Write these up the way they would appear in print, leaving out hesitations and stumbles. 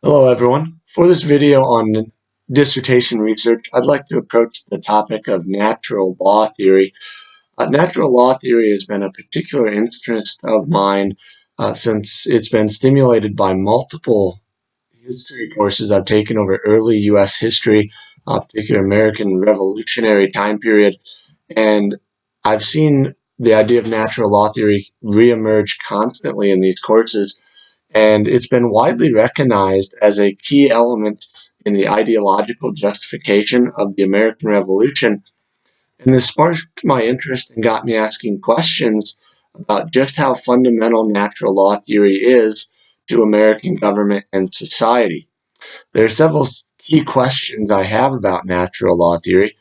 Hello everyone. For this video on dissertation research, I'd like to approach the topic of natural law theory. Natural law theory has been a particular interest of mine since it's been stimulated by multiple history courses I've taken over early U.S. history, particularly American Revolutionary time period, and I've seen the idea of natural law theory reemerge constantly in these courses, and it's been widely recognized as a key element in the ideological justification of the American Revolution. And this sparked my interest and got me asking questions about just how fundamental natural law theory is to American government and society. There are several key questions I have about natural law theory.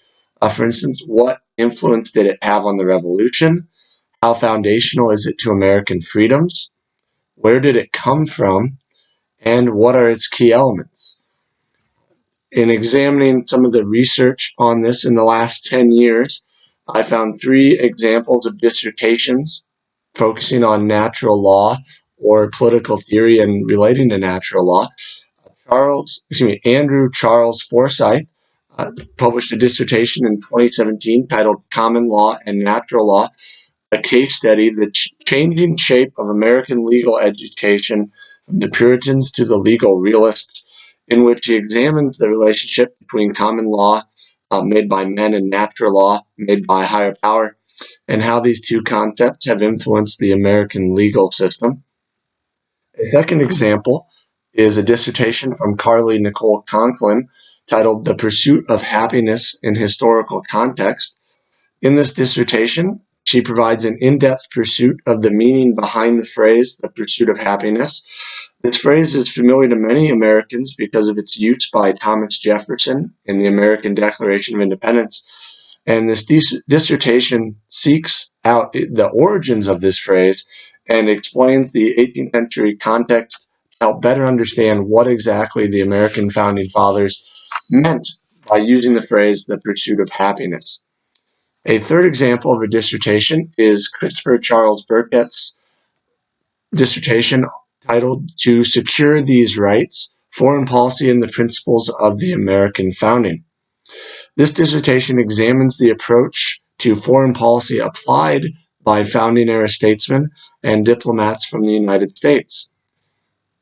For instance, what influence did it have on the revolution? How foundational is it to American freedoms? Where did it come from? And what are its key elements? In examining some of the research on this in the last 10 years, I found three examples of dissertations focusing on natural law or political theory and relating to natural law. Andrew Charles Forsyth published a dissertation in 2017 titled Common Law and Natural Law, a case study, the changing shape of American legal education from the Puritans to the legal realists, in which he examines the relationship between common law made by men and natural law made by higher power, and how these two concepts have influenced the American legal system. A second example is a dissertation from Carly Nicole Conklin titled The Pursuit of Happiness in Historical Context. In this dissertation, she provides an in-depth pursuit of the meaning behind the phrase, the pursuit of happiness. This phrase is familiar to many Americans because of its use by Thomas Jefferson in the American Declaration of Independence. And this dissertation seeks out the origins of this phrase and explains the 18th century context to help better understand what exactly the American founding fathers meant by using the phrase, the pursuit of happiness. A third example of a dissertation is Christopher Charles Burkett's dissertation titled To Secure These Rights, Foreign Policy and the Principles of the American Founding. This dissertation examines the approach to foreign policy applied by founding era statesmen and diplomats from the United States.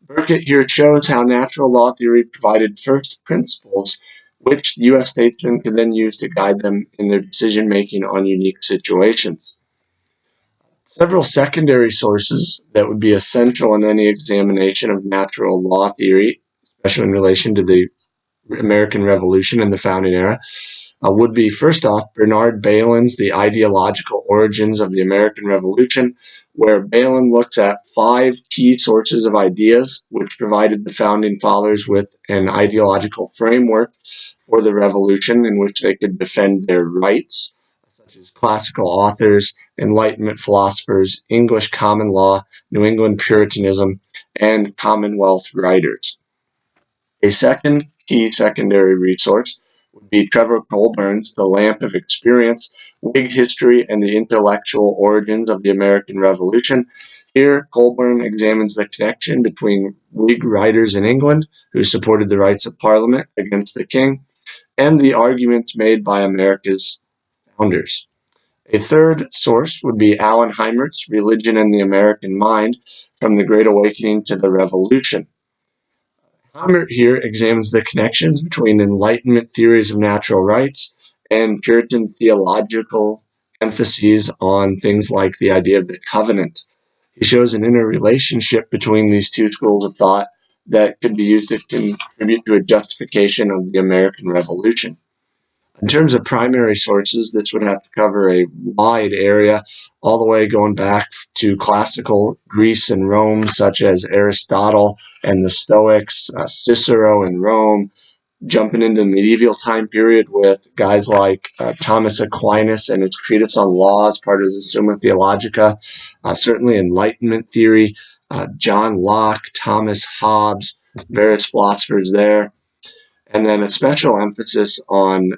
Burkett here shows how natural law theory provided first principles which U.S. statesmen could then use to guide them in their decision making on unique situations. Several secondary sources that would be essential in any examination of natural law theory, especially in relation to the American Revolution and the founding era, would be first off Bernard Bailyn's The Ideological Origins of the American Revolution, where Bailyn looks at 5 key sources of ideas which provided the founding fathers with an ideological framework for the revolution in which they could defend their rights, such as classical authors, Enlightenment philosophers, English common law, New England Puritanism, and Commonwealth writers. A second key secondary resource would be Trevor Colburn's The Lamp of Experience, Whig History and the Intellectual Origins of the American Revolution. Here, Colburn examines the connection between Whig writers in England, who supported the rights of Parliament against the king, and the arguments made by America's founders. A third source would be Alan Heimert's Religion and the American Mind, From the Great Awakening to the Revolution. Heimert here examines the connections between Enlightenment theories of natural rights and Puritan theological emphases on things like the idea of the covenant. He shows an interrelationship between these two schools of thought that could be used to contribute to a justification of the American Revolution. In terms of primary sources, this would have to cover a wide area, all the way going back to classical Greece and Rome, such as Aristotle and the Stoics, Cicero in Rome, jumping into the medieval time period with guys like Thomas Aquinas and his treatise on law as part of the Summa Theologica, certainly Enlightenment theory, John Locke, Thomas Hobbes, various philosophers there, and then a special emphasis on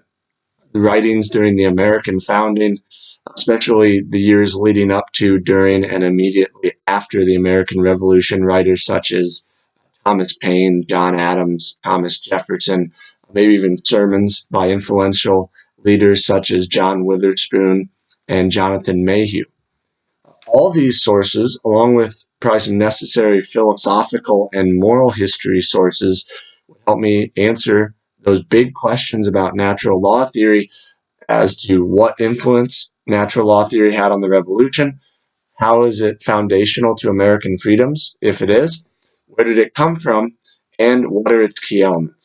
the writings during the American founding, especially the years leading up to, during, and immediately after the American Revolution, writers such as Thomas Paine, John Adams, Thomas Jefferson, maybe even sermons by influential leaders such as John Witherspoon and Jonathan Mayhew. All these sources, along with probably some necessary philosophical and moral history sources, would help me answer those big questions about natural law theory as to what influence natural law theory had on the revolution, how is it foundational to American freedoms, if it is, where did it come from, and what are its key elements.